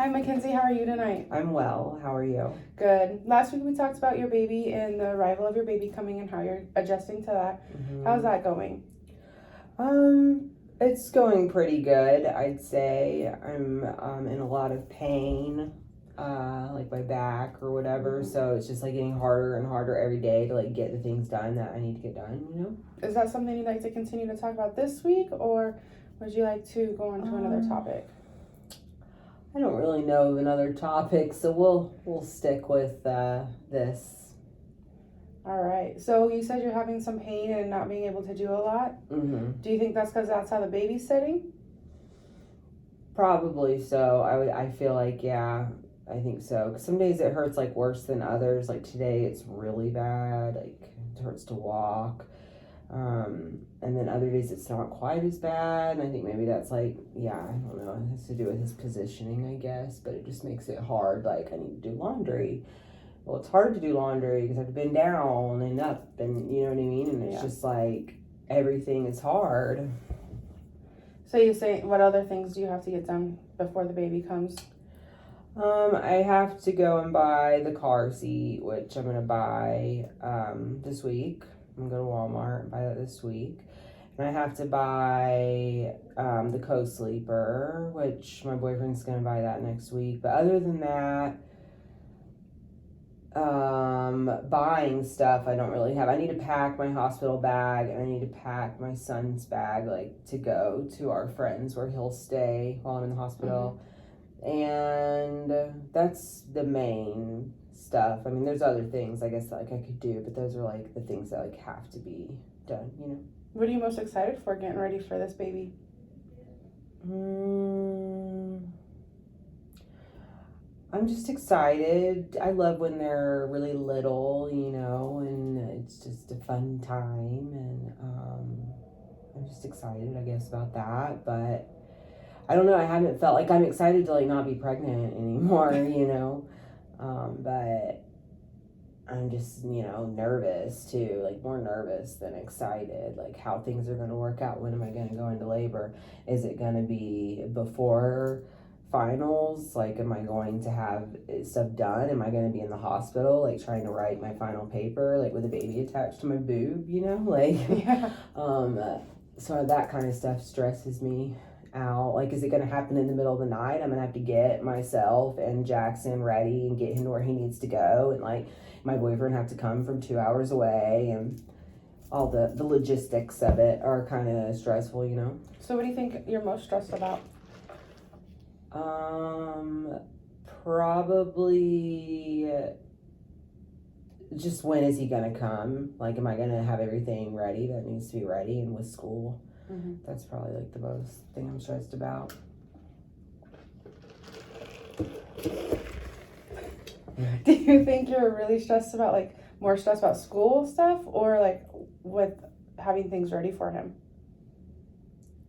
Hi, Mackenzie. How are you tonight? I'm well. How are you? Good. Last week we talked about your baby and the arrival of your baby coming and how you're adjusting to that. How's that going? It's going pretty good. I'd say I'm in a lot of pain, like my back or whatever. So it's just like getting harder and harder every day to like get the things done that I need to get done. You know. Is that something you'd like to continue to talk about this week, or would you like to go on to another topic? I don't really know of another topic, so we'll stick with this. All right. So you said you're having some pain and not being able to do a lot. Mm-hmm. Do you think that's because that's how the baby's sitting? Probably so. I feel like, yeah, I think so. 'Cause some days it hurts like worse than others. Like today it's really bad. Like it hurts to walk. And then other days it's not quite as bad. And I think maybe that's like, yeah, I don't know. It has to do with his positioning, I guess. But it just makes it hard. Like I need to do laundry. Well, it's hard to do laundry because I have to bend down and up, and you know what I mean. And it's just like everything is hard. So you say, what other things do you have to get done before the baby comes? I have to go and buy the car seat, which I'm gonna buy this week. I'm gonna go to Walmart and buy that this week. And I have to buy the co-sleeper, which my boyfriend's gonna buy that next week. But other than that, buying stuff I don't really have. I need to pack my hospital bag and I need to pack my son's bag, like to go to our friends where he'll stay while I'm in the hospital. And that's the main stuff. I mean, there's other things I guess that, like I could do, but those are like the things that like have to be done, you know. What are you most excited for getting ready for this baby? I'm just excited. I love when they're really little, you know, and it's just a fun time. And I'm just excited, I guess, about that. But I don't know. I haven't felt like I'm excited to like not be pregnant anymore, you know. But I'm just, you know, nervous too, like more nervous than excited, like how things are going to work out. When am I going to go into labor? Is it going to be before finals? Like, am I going to have stuff done? Am I going to be in the hospital, like trying to write my final paper, like with a baby attached to my boob, you know, like, so that kind of stuff stresses me out. Like, is it going to happen in the middle of the night? I'm going to have to get myself and Jackson ready and get him to where he needs to go. And like, my boyfriend have to come from 2 hours away, and all the logistics of it are kind of stressful, you know. So what do you think you're most stressed about? Probably just when is he gonna come? Like, am I gonna have everything ready that needs to be ready? And with school, that's probably like the most thing I'm stressed about. Do you think you're really stressed about, like, more stressed about school stuff, or like with having things ready for him?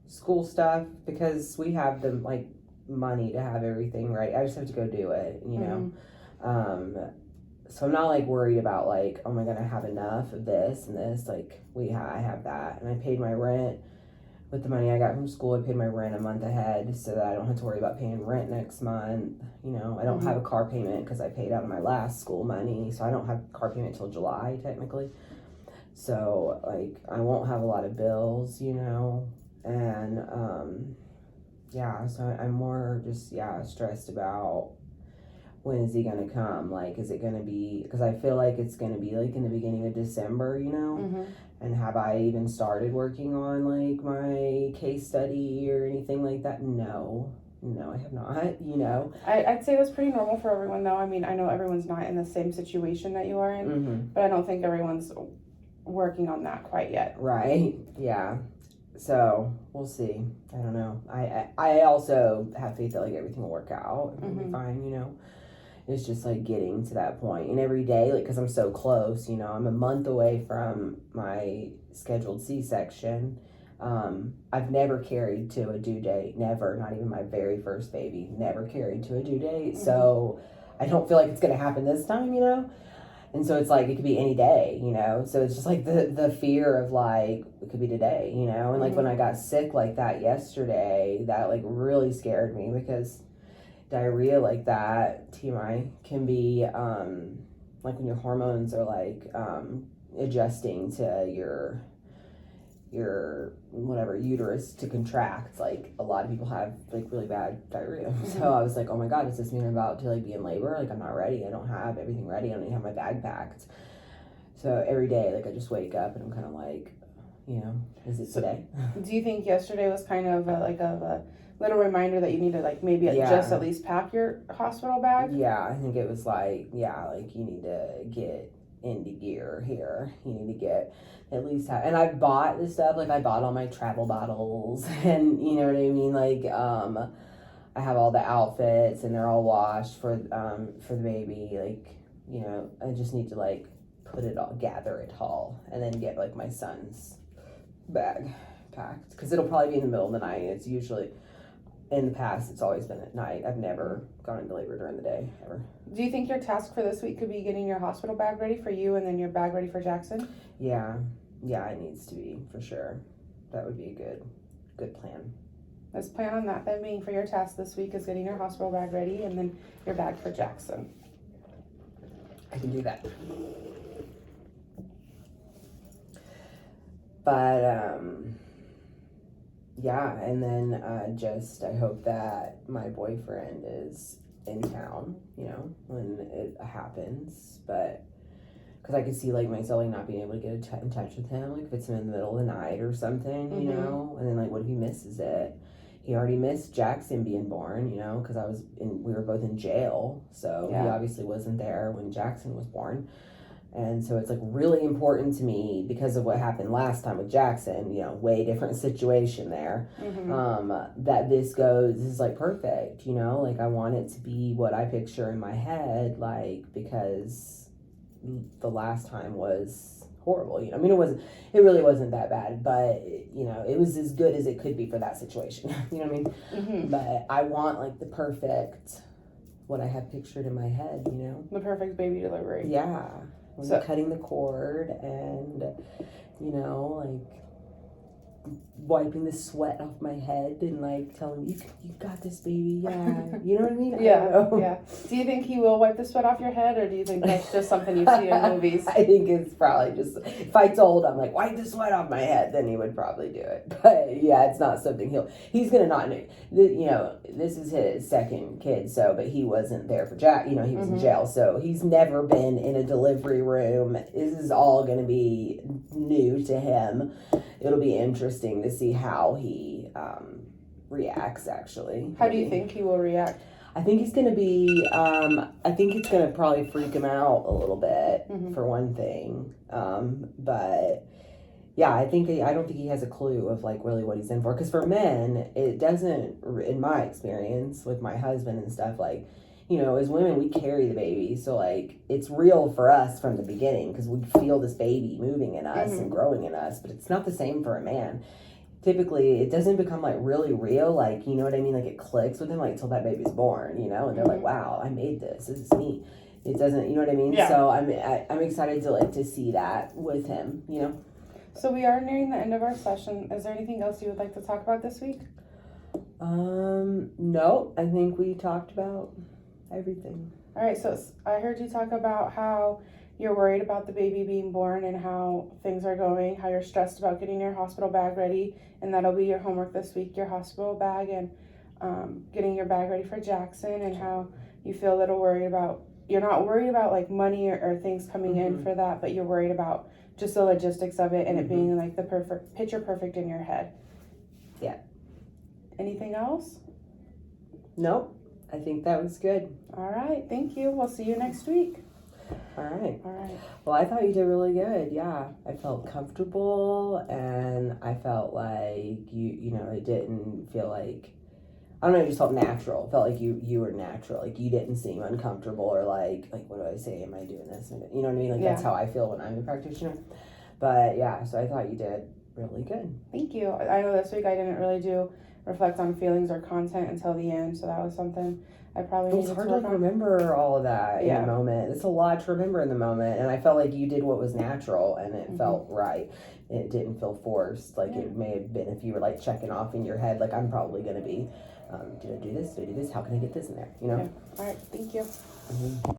School stuff, because we have the like money to have everything ready. I just have to go do it, you know. So I'm not like worried about like, oh, am I gonna have enough of this and this? Like I have that, and I paid my rent with the money I got from school. I paid my rent a month ahead so that I don't have to worry about paying rent next month. You know, I don't have a car payment because I paid out of my last school money, so I don't have car payment till July technically. So like I won't have a lot of bills, you know, and so I'm more just stressed about when is he gonna come? Like, is it gonna be, because I feel like it's gonna be like in the beginning of December, you know. And have I even started working on like my case study or anything like that? No, I have not, you know. I'd say that's pretty normal for everyone, though. I mean, I know everyone's not in the same situation that you are in, but I don't think everyone's working on that quite yet. Right, yeah. So we'll see. I don't know. I also have faith that like everything will work out and it'll be fine, you know. It's just like getting to that point, and every day, like, because I'm so close, you know, I'm a month away from my scheduled C-section. I've never carried to a due date, never, not even my very first baby, never carried to a due date. So I don't feel like it's gonna happen this time, you know. And so it's like it could be any day, you know. So it's just like the fear of like it could be today, you know. And like when I got sick like that yesterday, that like really scared me, because diarrhea like that, TMI, can be like when your hormones are like adjusting to your whatever uterus to contract. Like a lot of people have like really bad diarrhea. Mm-hmm. So I was like, oh my god, does this mean I'm about to like be in labor? Like I'm not ready. I don't have everything ready. I don't even have my bag packed. So every day, like I just wake up and I'm kind of like, you know, is it today? Do you think yesterday was kind of a little reminder that you need to like maybe just at least pack your hospital bag? Yeah, I think it was like, like you need to get into gear here. You need to get at least and I bought this stuff, like I bought all my travel bottles and you know what I mean, like I have all the outfits and they're all washed for the baby. Like, you know, I just need to like gather it all and then get like my son's bag packed because it'll probably be in the middle of the night. It's usually, in the past, it's always been at night. I've never gone into labor during the day ever. Do you think your task for this week could be getting your hospital bag ready for you and then your bag ready for Jackson? Yeah, it needs to be for sure. That would be a good plan. Let's plan on that then, being for your task this week is getting your hospital bag ready and then your bag for Jackson. I can do that. But yeah, and then I hope that my boyfriend is in town, you know, when it happens. But because I could see like myself like not being able to get in touch with him, like if it's in the middle of the night or something, you know. And then like, what if he misses it? He already missed Jackson being born, you know, because we were both in jail, so he obviously wasn't there when Jackson was born. And so it's like really important to me because of what happened last time with Jackson, you know, way different situation there. That this is like perfect, you know, like I want it to be what I picture in my head, like, because the last time was horrible, you know. I mean, it really wasn't that bad, but you know, it was as good as it could be for that situation. You know what I mean? But I want like the perfect, what I have pictured in my head, you know, the perfect baby delivery. Yeah. So cutting the cord and, you know, like wiping the sweat off my head and like telling me, you got this, baby. Yeah. You know what I mean? Yeah. Do you think he will wipe the sweat off your head, or do you think that's just something you see in movies? I think it's probably just, if I told him like, wipe the sweat off my head, then he would probably do it. But yeah, it's not something he's gonna not know. You know, this is his second kid, so, but he wasn't there for Jack, you know, he was in jail, so he's never been in a delivery room. This is all gonna be new to him. It'll be interesting to see how he reacts, actually. How do you think he will react? I think he's going to be, I think it's going to probably freak him out a little bit, for one thing. But, yeah, I don't think he has a clue of, like, really what he's in for. Because for men, it doesn't, in my experience with my husband and stuff, like, you know, as women, we carry the baby. So, like, it's real for us from the beginning because we feel this baby moving in us and growing in us. But it's not the same for a man. Typically, it doesn't become, like, really real. Like, you know what I mean? Like, it clicks with him, like, until that baby's born, you know? And they're like, wow, I made this. This is me. It doesn't, you know what I mean? Yeah. So, I'm excited to, like, to see that with him, you know? So, we are nearing the end of our session. Is there anything else you would like to talk about this week? No. I think we talked about everything. All right, so I heard you talk about how you're worried about the baby being born and how things are going, how you're stressed about getting your hospital bag ready, and that'll be your homework this week, your hospital bag and getting your bag ready for Jackson, and how you feel a little worried about, you're not worried about like money or things coming in for that, but you're worried about just the logistics of it and it being like the picture perfect in your head. Yeah. Anything else? Nope. I think that was good. All right. Thank you. We'll see you next week. All right. All right. Well, I thought you did really good. Yeah. I felt comfortable and I felt like you know, it didn't feel like, I don't know, it just felt natural. It felt like you were natural. Like you didn't seem uncomfortable or like what do I say? Am I doing this? You know what I mean? Like that's how I feel when I'm a practitioner. But yeah, so I thought you did really good. Thank you. I know this week I didn't really reflect on feelings or content until the end, so that was something I probably needed to work on. It's hard to remember all of that in the moment. It's a lot to remember in the moment, and I felt like you did what was natural, and it felt right. It didn't feel forced, like it may have been if you were like checking off in your head, like I'm probably going to be did I do this? Did I do this? How can I get this in there? You know? Yeah. All right, thank you. Mhm.